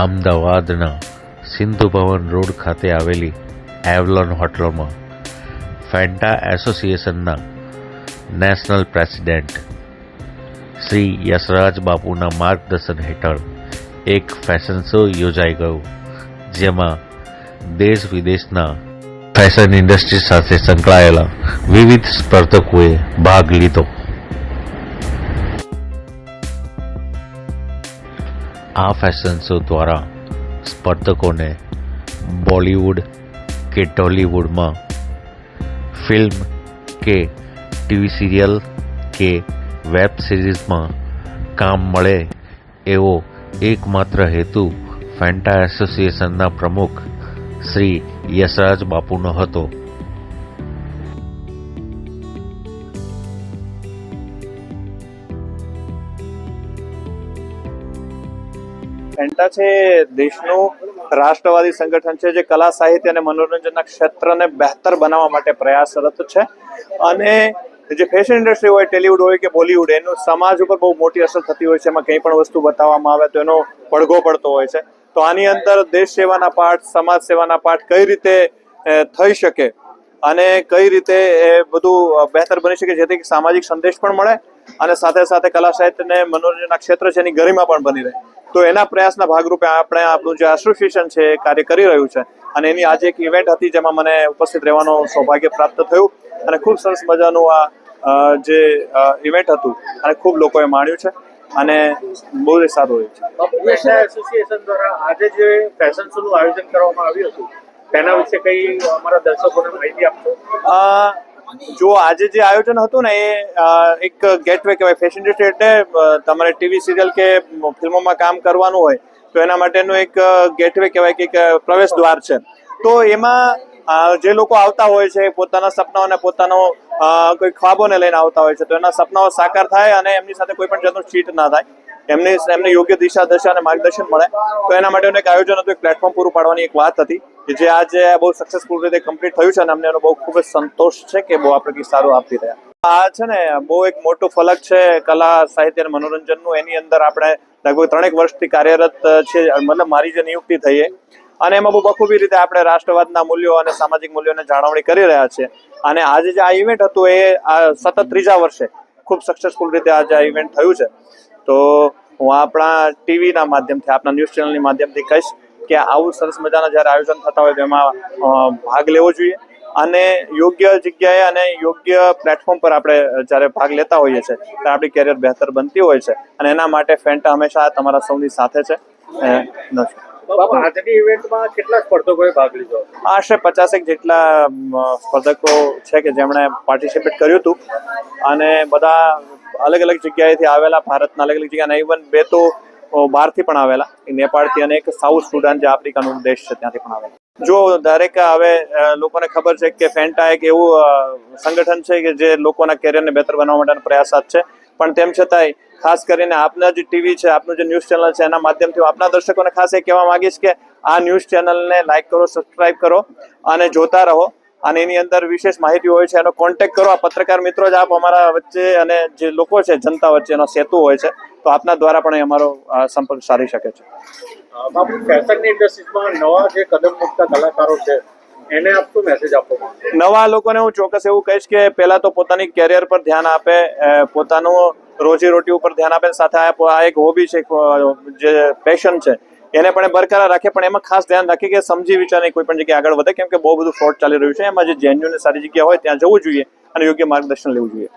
અમદાવાદના સિંધુ ભવન રોડ ખાતે આવેલી એવલોન હોટલમાં ફેન્ટા એસોસિએશનના નેશનલ પ્રેસિડેન્ટ શ્રી યશરાજ બાપુના માર્ગદર્શન હેઠળ એક ફેશન શો યોજાઈ ગયો, જેમાં દેશ વિદેશના ફેશન ઇન્ડસ્ટ્રી સાથે સંકળાયેલા વિવિધ સ્પર્ધકોએ ભાગ લીધો. આ ફેશન શો દ્વારા સ્પર્ધકોને બોલિવૂડ કે ટોલિવૂડમાં ફિલ્મ કે ટીવી સિરિયલ કે વેબ સિરીઝમાં કામ મળે એવો એકમાત્ર હેતુ ફેન્ટા એસોસિએશનના પ્રમુખ શ્રી યશરાજ બાપુનો હતો. ફેન્ટા છે દેશનું રાષ્ટ્રવાદી સંગઠન છે જે કલા, સાહિત્ય અને મનોરંજનના ક્ષેત્રને બહેતર બનાવવા માટે પ્રયાસરત છે. અને જે ફેશન ઇન્ડસ્ટ્રી હોય, ટેલિવૂડ હોય કે બોલિવૂડ, એનું સમાજ ઉપર બહુ મોટી અસર થતી હોય છે. એમાં કંઈ પણ વસ્તુ બતાવવામાં આવે તો એનો પડઘો પડતો હોય છે. તો આની અંદર દેશ સેવાના પાઠ, સમાજ સેવાના પાઠ કઈ રીતે થઈ શકે અને કઈ રીતે એ બધું બહેતર બની શકે, જેથી સામાજિક સંદેશ પણ મળે અને સાથે સાથે કલા, સાહિત્ય અને મનોરંજનના ક્ષેત્ર છે એની ગરિમા પણ બની રહે. તો એના પ્રયાસના ભાગરૂપે આપણું જે એસોસિએશન છે એ કાર્ય કરી રહ્યું છે. અને એની આજે એક ઇવેન્ટ હતી જેમાં મને ઉપસ્થિત રહેવાનું સૌભાગ્ય પ્રાપ્ત થયું અને ખૂબ સરસ મજાનું આ જે ઇવેન્ટ હતું અને ખૂબ લોકોએ માણ્યું છે અને બહુ જ સારું રહ્યું છે. એસોસિએશન દ્વારા આજે જે ફેશન શોનું આયોજન કરવામાં આવ્યું હતું તેના વિશે કઈ અમારા દર્શકોને માહિતી આપશો? જો આજે જે આયોજન હતું ને એ એક ગેટવે કહેવાય. ફેશન ઇન્ડસ્ટ્રી એટલે તમારે ટીવી સિરિયલ કે ફિલ્મોમાં કામ કરવાનું હોય તો એના માટેનું એક ગેટવે કહેવાય કે એક પ્રવેશ દ્વાર છે. તો એમાં જે લોકો આવતા હોય છે પોતાના સપનાઓને પોતાનો કોઈ ખ્વાબોને લઈને આવતા હોય છે, તો એના સપનાઓ સાકાર થાય અને એમની સાથે કોઈ પણ જાતનું ચીટ ના થાય, એમને યોગ્ય દિશા દશા અને માર્ગદર્શન મળે. તો એના માટેનું એક આયોજન હતું, એક પ્લેટફોર્મ પૂરું પાડવાની એક વાત હતી જે આજે બહુ સક્સેસફુલ રીતે કમ્પ્લીટ થયું છે અને અમને એનો બહુ ખૂબ જ સંતોષ છે કે બહુ આપણે કંઈક સારું આપી રહ્યા. આ છે ને બહુ એક મોટું ફલક છે કલા, સાહિત્ય અને મનોરંજનનું. એની અંદર આપણે લગભગ 3 વર્ષથી કાર્યરત છે, મતલબ મારી જે નિયુક્તિ થઈ અને એમાં બહુ બખૂબી રીતે આપણે રાષ્ટ્રવાદના મૂલ્યો અને સામાજિક મૂલ્યોને જાળવણી કરી રહ્યા છીએ. અને આજે જે આ ઇવેન્ટ હતું એ સતત 3જા વર્ષે ખૂબ સક્સેસફુલ રીતે આજે આ ઇવેન્ટ થયું છે. તો હું આપણા ટીવીના માધ્યમથી, આપણા ન્યૂઝ ચેનલની માધ્યમથી કહીશ કે આવું સરસ મજાના જ્યારે આયોજન થતા હોય તો એમાં ભાગ લેવો જોઈએ અને યોગ્ય જગ્યાએ અને યોગ્ય પ્લેટફોર્મ પર આપણે જ્યારે ભાગ લેતા હોઈએ છીએ ત્યારે આપણી કેરિયર બહેતર બનતી હોય છે. અને એના માટે ફેન્ટા હંમેશા તમારા સૌની સાથે છે. આજની ઇવેન્ટમાં કેટલા સ્પર્ધકોએ ભાગ લીધો? આશરે 50 જેટલા સ્પર્ધકો છે કે જેમણે પાર્ટિસિપેટ કર્યું હતું અને બધા અલગ અલગ જગ્યાએથી આવેલા, ભારતના અલગ અલગ જગ્યા, ઇવન 2 તો બહારથી પણ આવેલા, નેપાળથી અને એક સાઉથ સુડાન જે આફ્રિકાનો દેશ છે ત્યાંથી પણ આવેલા. જો દરેક હવે લોકોને ખબર છે કે ફેન્ટા એક એવું સંગઠન છે કે જે લોકોના કેરિયરને બહેતર બનાવવા માટેના પ્રયાસાત છે. પણ તેમ છતાંય ખાસ કરીને આપના જે ટીવી છે, આપનું જે ન્યૂઝ ચેનલ છે, એના માધ્યમથી આપના દર્શકોને ખાસ એ કહેવા માંગીશ કે આ ન્યૂઝ ચેનલને લાઈક કરો, સબસ્ક્રાઇબ કરો અને જોતા રહો. અને એની અંદર વિશેષ માહિતી હોય છે, એનો કોન્ટેક્ટ કરો. આ પત્રકાર મિત્રો જ આપ અમારા વચ્ચે અને જે લોકો છે જનતા વચ્ચે એનો સેતુ હોય છે, તો આપના દ્વારા પણ અમારો સંપર્ક સારી શકે છે. બાપુ, ફેશનની ઇન્ડસ્ટ્રીમાં નવા જે કદમ મૂકતા કલાકારો છે એને આપ શું મેસેજ આપો? નવા લોકોને હું ચોક્કસ એવું કહીશ કે પહેલા તો પોતાની કેરિયર પર ધ્યાન આપે, પોતાનું રોજીરોટી ઉપર ધ્યાન આપે, સાથે આ એક હોબી છે, જે પેશન છે એને પણ બરકરાર રાખે. પણ એમાં ખાસ ધ્યાન રાખે કે સમજી વિચારીને કોઈ પણ જગ્યાએ આગળ વધે, કેમ કે બહુ બધું ફ્રોડ ચાલી રહ્યું છે. એમાં જે જેન્યુઅન સારી જગ્યા હોય ત્યાં જવું જોઈએ અને યોગ્ય માર્ગદર્શન લેવું જોઈએ.